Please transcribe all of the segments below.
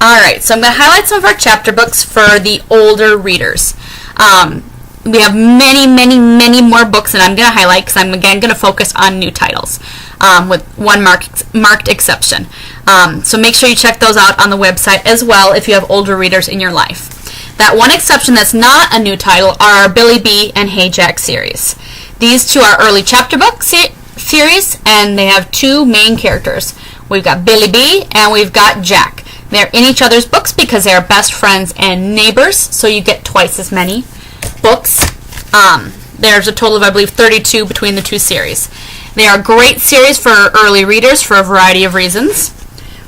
Alright, so I'm going to highlight some of our chapter books for the older readers. We have many more books that I'm going to highlight because I'm again going to focus on new titles, with one marked exception. So make sure you check those out on the website as well if you have older readers in your life. That one exception that's not a new title are our Billy B and Hey Jack series. These two are early chapter book series, and they have two main characters. We've got Billy B and we've got Jack. They're in each other's books because they are best friends and neighbors, so you get twice as many books. There's a total of, I believe, 32 between the two series. They are great series for early readers for a variety of reasons.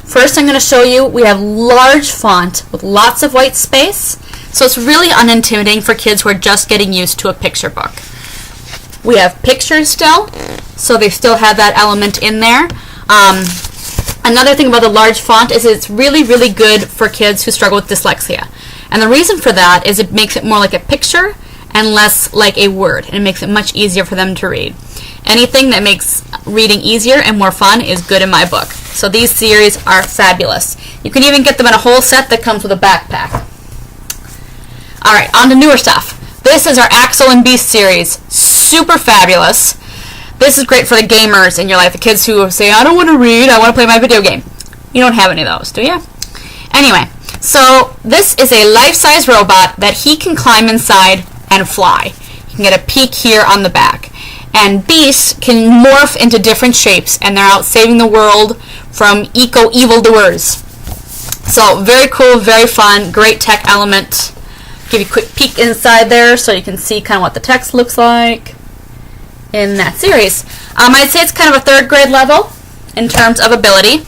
First, I'm going to show you, we have large font with lots of white space, so it's really unintimidating for kids who are just getting used to a picture book. We have pictures still, so they still have that element in there. Another thing about the large font is it's really good for kids who struggle with dyslexia. And the reason for that is it makes it more like a picture and less like a word, and it makes it much easier for them to read. Anything that makes reading easier and more fun is good in my book. So these series are fabulous. You can even get them in a whole set that comes with a backpack. Alright, on to newer stuff. This is our Axel and Beast series. Super fabulous. This is great for the gamers in your life, the kids who say, I don't want to read, I want to play my video game. You don't have any of those, do you? Anyway, so this is a life-size robot that he can climb inside and fly. You can get a peek here on the back. And beasts can morph into different shapes, and they're out saving the world from eco-evildoers. So very cool, very fun, great tech element. Give you a quick peek inside there so you can see kind of what the text looks like in that series. I'd say it's kind of a third grade level in terms of ability.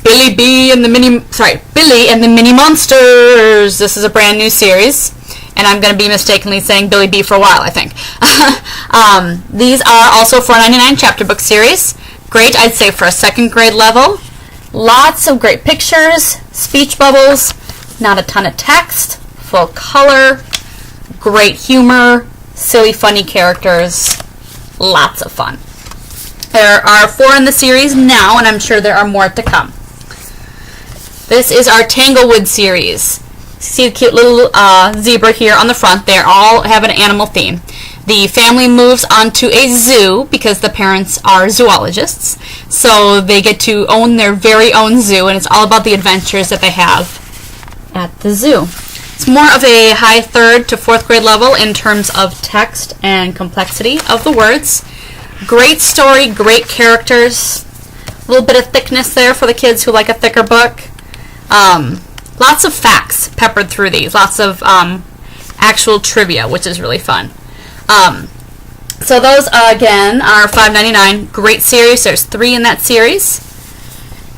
Billy and the Mini Monsters. This is a brand new series, and I'm going to be mistakenly saying Billy B for a while, I think. These are also $4.99 chapter book series. Great, I'd say, for a second grade level. Lots of great pictures, speech bubbles, not a ton of text, full color, great humor, silly, funny characters, lots of fun. There are 4 in the series now, and I'm sure there are more to come. This is our Tanglewood series. See the cute little zebra here on the front. They all have an animal theme. The family moves onto a zoo because the parents are zoologists, so they get to own their very own zoo, and it's all about the adventures that they have at the zoo. It's more of a high 3rd to 4th grade level in terms of text and complexity of the words. Great story, great characters, a little bit of thickness there for the kids who like a thicker book. Lots of facts peppered through these, lots of actual trivia, which is really fun. So those, again, are $5.99. Great series. There's 3 in that series.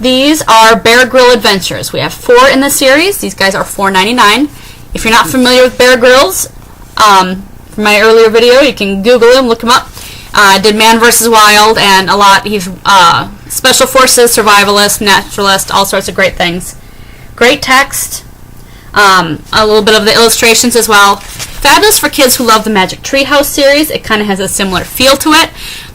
These are Bear Grylls Adventures. We have 4 in the series. These guys are $4.99. If you're not familiar with Bear Grylls, from my earlier video, you can Google him, look him up. Did Man vs. Wild and a lot. He's special forces, survivalist, naturalist, all sorts of great things. Great text. A little bit of the illustrations as well. Fabulous for kids who love the Magic Treehouse series. It kind of has a similar feel to it.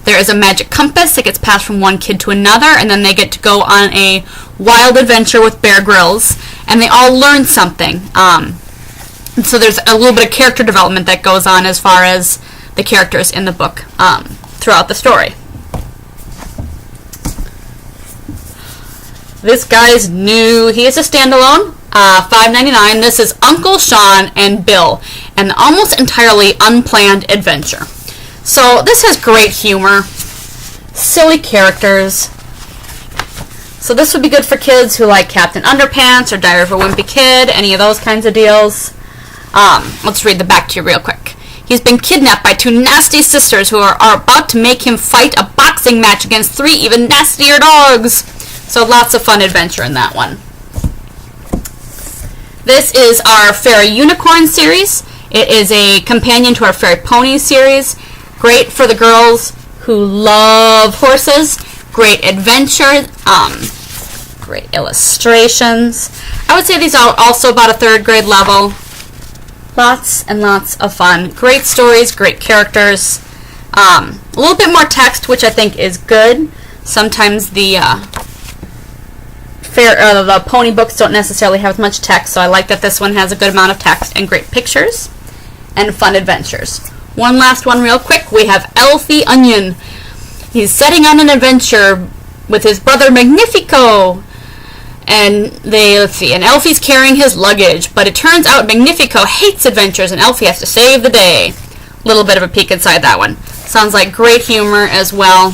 There is a magic compass that gets passed from one kid to another, and then they get to go on a wild adventure with Bear Grylls, and they all learn something. And so there's a little bit of character development that goes on as far as the characters in the book throughout the story. This guy's new. He is a standalone, $5.99. This is Uncle Sean and Bill, an almost entirely unplanned adventure. So this has great humor, silly characters. So this would be good for kids who like Captain Underpants or Diary of a Wimpy Kid, any of those kinds of deals. Let's read the back to you real quick. He's been kidnapped by 2 nasty sisters who are about to make him fight a boxing match against 3 even nastier dogs. So lots of fun adventure in that one. This is our Fairy Unicorn series. It is a companion to our Fairy Pony series. Great for the girls who love horses. Great adventure. Great illustrations. I would say these are also about a 3rd grade level. Lots and lots of fun. Great stories, great characters. A little bit more text, which I think is good. Sometimes the the pony books don't necessarily have as much text, so I like that this one has a good amount of text and great pictures and fun adventures. One last one real quick. We have Elfie Onion. He's setting on an adventure with his brother Magnifico. And and Elfie's carrying his luggage, but it turns out Magnifico hates adventures and Elfie has to save the day. Little bit of a peek inside that one. Sounds like great humor as well.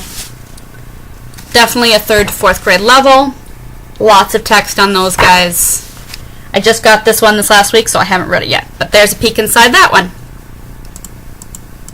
Definitely a 3rd to 4th grade level. Lots of text on those guys. I just got this one this last week, so I haven't read it yet. But there's a peek inside that one.